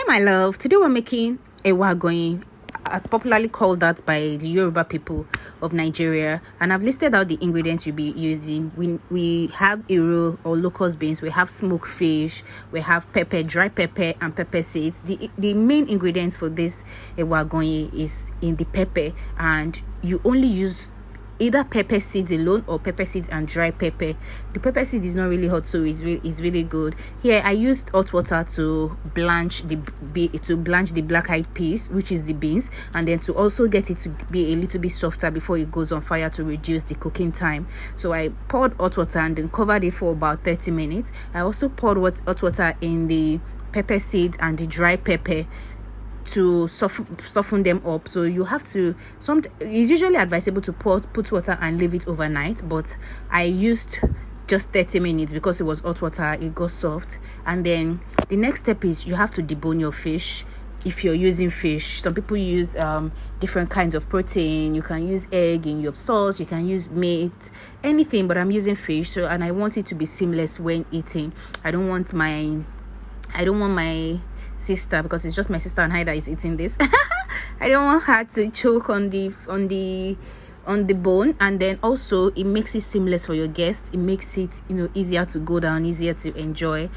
my love, today we're making Ewa Agoyin, popularly called that by the Yoruba people of Nigeria, and I've listed out the ingredients you'll be using. We have ero or locust beans, we have smoked fish, we have pepper, dry pepper, and pepper seeds. The main ingredients for this Ewa Agoyin is in the pepper, and you only use either pepper seeds alone or pepper seeds and dry pepper. The pepper seed is not really hot, so it's really good. Here I used hot water to blanch the black-eyed peas, which is the beans, and then to also get it to be a little bit softer before it goes on fire to reduce the cooking time. So I poured hot water and then covered it for about 30 minutes. I also poured hot water in the pepper seeds and the dry pepper to soften them up. So you have to, it's usually advisable to put water and leave it overnight, but I used just 30 minutes because it was hot water. It got soft. And then the next step is you have to debone your fish. If you're using fish, some people use different kinds of protein. You can use egg in your sauce, you can use meat, anything, but I'm using fish. So, and I want it to be seamless when eating. I don't want my sister, because it's just my sister and I that is eating this. I don't want her to choke on the bone, and then also it makes it seamless for your guests. It makes it easier to go down, easier to enjoy.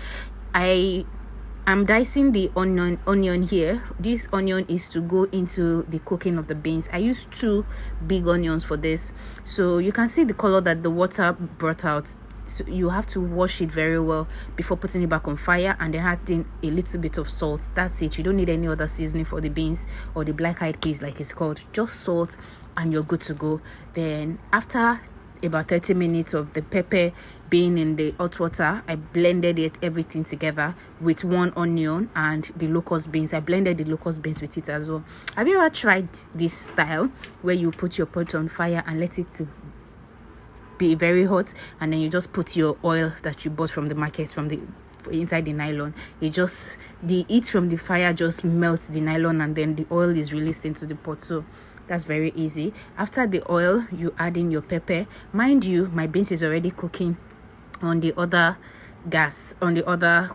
I'm dicing the onion here. This onion is to go into the cooking of the beans. I used 2 big onions for this, so you can see the color that the water brought out. So you have to wash it very well before putting it back on fire, and then adding a little bit of salt. That's it. You don't need any other seasoning for the beans or the black-eyed peas like it's called. Just salt and you're good to go. Then after about 30 minutes of the pepper being in the hot water, I blended everything together with 1 onion and the locust beans. I blended the locust beans with it as well. Have you ever tried this style where you put your pot on fire and let it to be very hot, and then you just put your oil that you bought from the market from the inside the nylon? The heat from the fire just melts the nylon, and then the oil is released into the pot. So that's very easy. After the oil, you add in your pepper. Mind you, my beans is already cooking on the other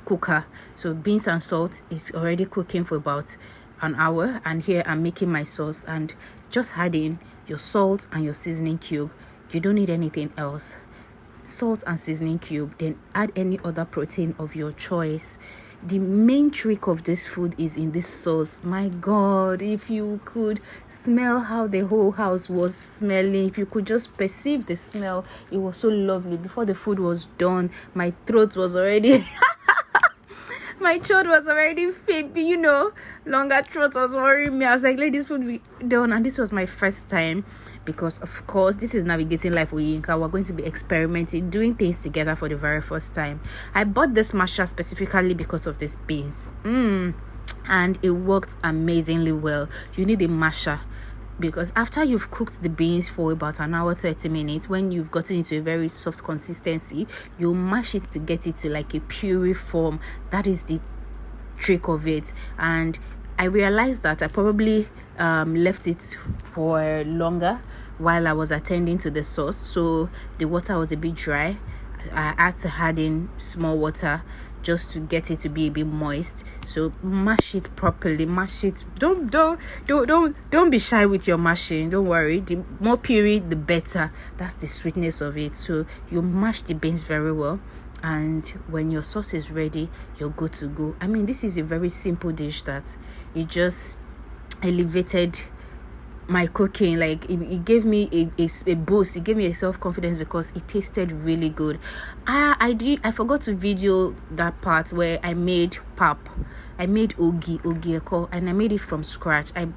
cooker, so beans and salt is already cooking for about an hour. And here I'm making my sauce, and just add in your salt and your seasoning cube. You don't need anything else. Salt and seasoning cube. Then add any other protein of your choice. The main trick of this food is in this sauce. My God, if you could smell how the whole house was smelling, if you could just perceive the smell, it was so lovely. Before the food was done, my throat was already my throat was already fake, longer throat was worrying me. I was like, let this food be done. And this was my first time, because of course this is navigating life with Yinka. We're going to be experimenting, doing things together for the very first time. I bought this masher specifically because of these beans, and it worked amazingly well. You need a masher, because after you've cooked the beans for about an hour 30 minutes, when you've gotten into a very soft consistency, you mash it to get it to like a puree form. That is the trick of it. And I realized that I probably left it for longer while I was attending to the sauce, so the water was a bit dry. I had to add in small water just to get it to be a bit moist. So mash it properly. Mash it. Don't be shy with your mashing. Don't worry. The more puree, the better. That's the sweetness of it. So you mash the beans very well, and when your sauce is ready, you're good to go. I mean, this is a very simple dish that it just elevated my cooking. Like it gave me a boost. It gave me a self-confidence because it tasted really good. I forgot to video that part where I made pap. I made ogi eko, and I made it from scratch. I